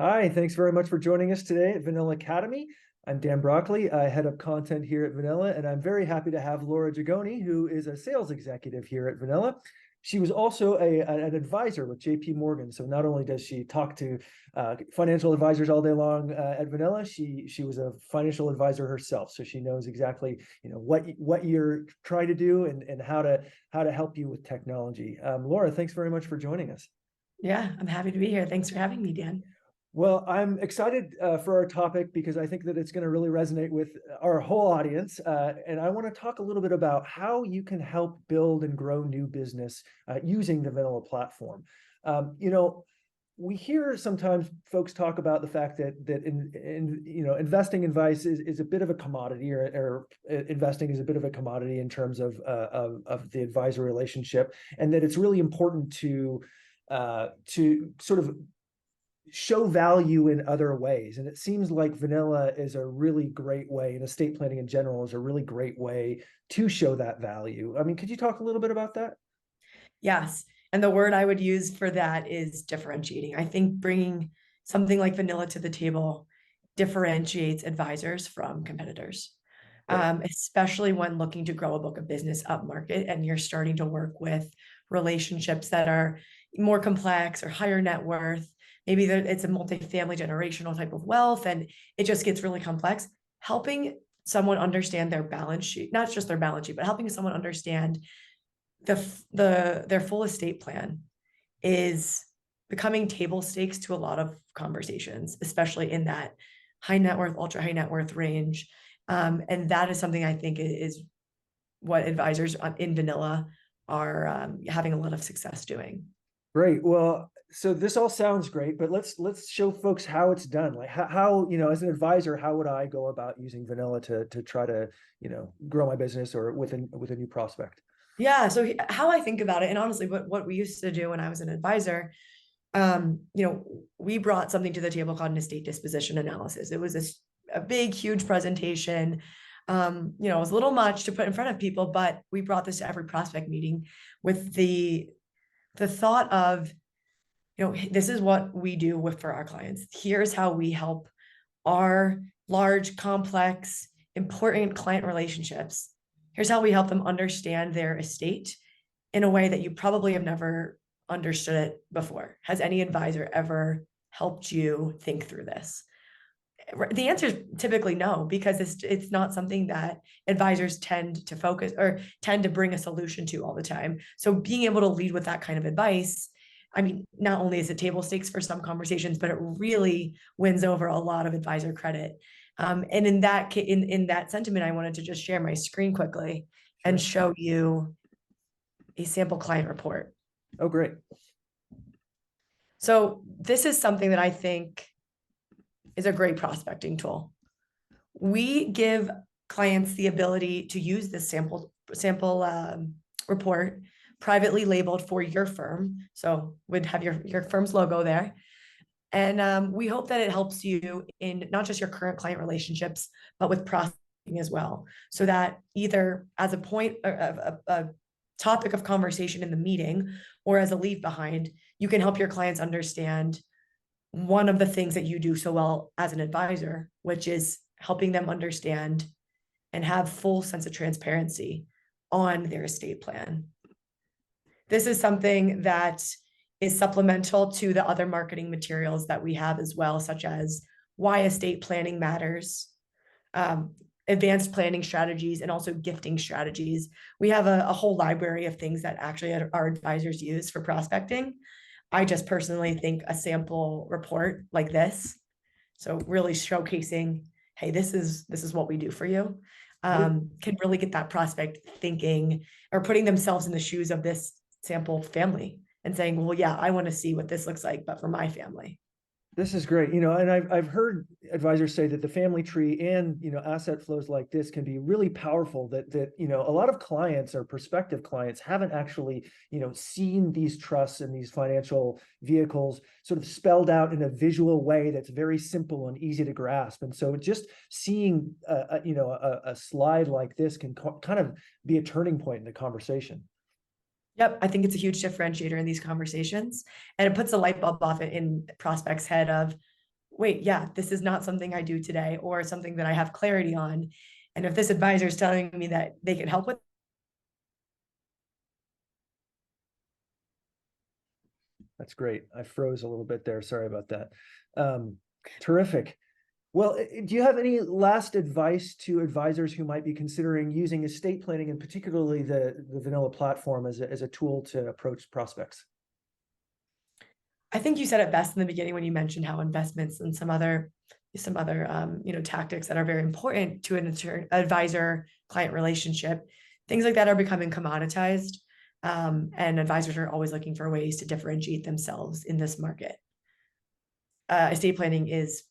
Hi, thanks very much for joining us today at Vanilla Academy. I'm Dan Broccoli. I head up content here at Vanilla, and I'm very happy to have Laura Jagoni, who is a sales executive here at Vanilla. She was also an advisor with JP Morgan. So not only does she talk to financial advisors all day long at Vanilla, she was a financial advisor herself. So she knows exactly what you're trying to do and how to help you with technology. Laura, thanks very much for joining us. Yeah, I'm happy to be here. Thanks for having me, Dan. Well, I'm excited for our topic because I think that it's going to really resonate with our whole audience. And I want to talk a little bit about how you can help build and grow new business using the Vanilla platform. We hear sometimes folks talk about the fact that investing advice is a bit of a commodity, or investing is a bit of a commodity in terms of the advisor relationship, and that it's really important to sort of show value in other ways. And it seems like Vanilla is a really great way, and estate planning in general is a really great way to show that value. I mean, could you talk a little bit about that? Yes. And the word I would use for that is differentiating. I think bringing something like Vanilla to the table differentiates advisors from competitors, Right. especially when looking to grow a book of business up market and you're starting to work with relationships that are more complex or higher net worth. Maybe it's a multifamily generational type of wealth, and it just gets really complex. Helping someone understand their balance sheet, not just their balance sheet, but helping someone understand their full estate plan is becoming table stakes to a lot of conversations, especially in that high net worth, ultra high net worth range. And that is something I think is what advisors in Vanilla are having a lot of success doing. Great. Well, so this all sounds great, but let's show folks how it's done. Like how as an advisor, how would I go about using Vanilla to try to, grow my business or with a new prospect? Yeah. So how I think about it, and honestly, what we used to do when I was an advisor, we brought something to the table called an estate disposition analysis. It was a big, huge presentation. It was a little much to put in front of people, but we brought this to every prospect meeting with the thought of, this is what we do for our clients. Here's how we help our large, complex, important client relationships. Here's how we help them understand their estate in a way that you probably have never understood it before. Has any advisor ever helped you think through this? The answer is typically no, because it's not something that advisors tend to focus or tend to bring a solution to all the time. So being able to lead with that kind of advice, I mean, not only is it table stakes for some conversations, but it really wins over a lot of advisor credit. And in that sentiment, I wanted to just share my screen quickly and show you a sample client report. Oh, great. So this is something that I think is a great prospecting tool. We give clients the ability to use this sample report privately labeled for your firm. So would have your firm's logo there. And we hope that it helps you in not just your current client relationships, but with prospecting as well. So that either as a point of a topic of conversation in the meeting or as a leave behind, you can help your clients understand one of the things that you do so well as an advisor, which is helping them understand and have full sense of transparency on their estate plan. This is something that is supplemental to the other marketing materials that we have as well, such as why estate planning matters, advanced planning strategies, and also gifting strategies. We have a whole library of things that actually our advisors use for prospecting. I just personally think a sample report like this, so really showcasing, hey, this is what we do for you, can really get that prospect thinking or putting themselves in the shoes of this sample family and saying, well, yeah, I want to see what this looks like, but for my family. This is great. And I've heard advisors say that the family tree and, asset flows like this can be really powerful, that a lot of clients or prospective clients haven't actually, seen these trusts and these financial vehicles sort of spelled out in a visual way that's very simple and easy to grasp. And so just seeing, a slide like this can kind of be a turning point in the conversation. Yep, I think it's a huge differentiator in these conversations, and it puts a light bulb off in prospects' head of, wait, yeah, this is not something I do today or something that I have clarity on. And if this advisor is telling me that they can help with, That's great. I froze a little bit there. Sorry about that. Um, Terrific. Well, do you have any last advice to advisors who might be considering using estate planning and particularly the vanilla platform as a tool to approach prospects? I think you said it best in the beginning when you mentioned how investments and some other tactics that are very important to an advisor client relationship, things like that are becoming commoditized. And advisors are always looking for ways to differentiate themselves in this market. Estate planning is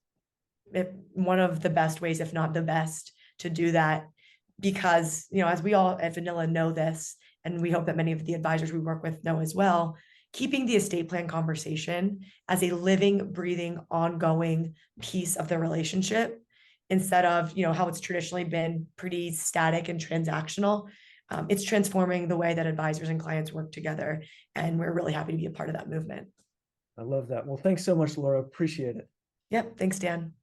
one of the best ways, if not the best, to do that, because as we all at Vanilla know this, and we hope that many of the advisors we work with know as well, keeping the estate plan conversation as a living, breathing, ongoing piece of the relationship instead of how it's traditionally been pretty static and transactional. It's transforming the way that advisors and clients work together, and we're really happy to be a part of that movement. I love that. Well, thanks so much, Laura. Appreciate it. Yep, thanks, Dan.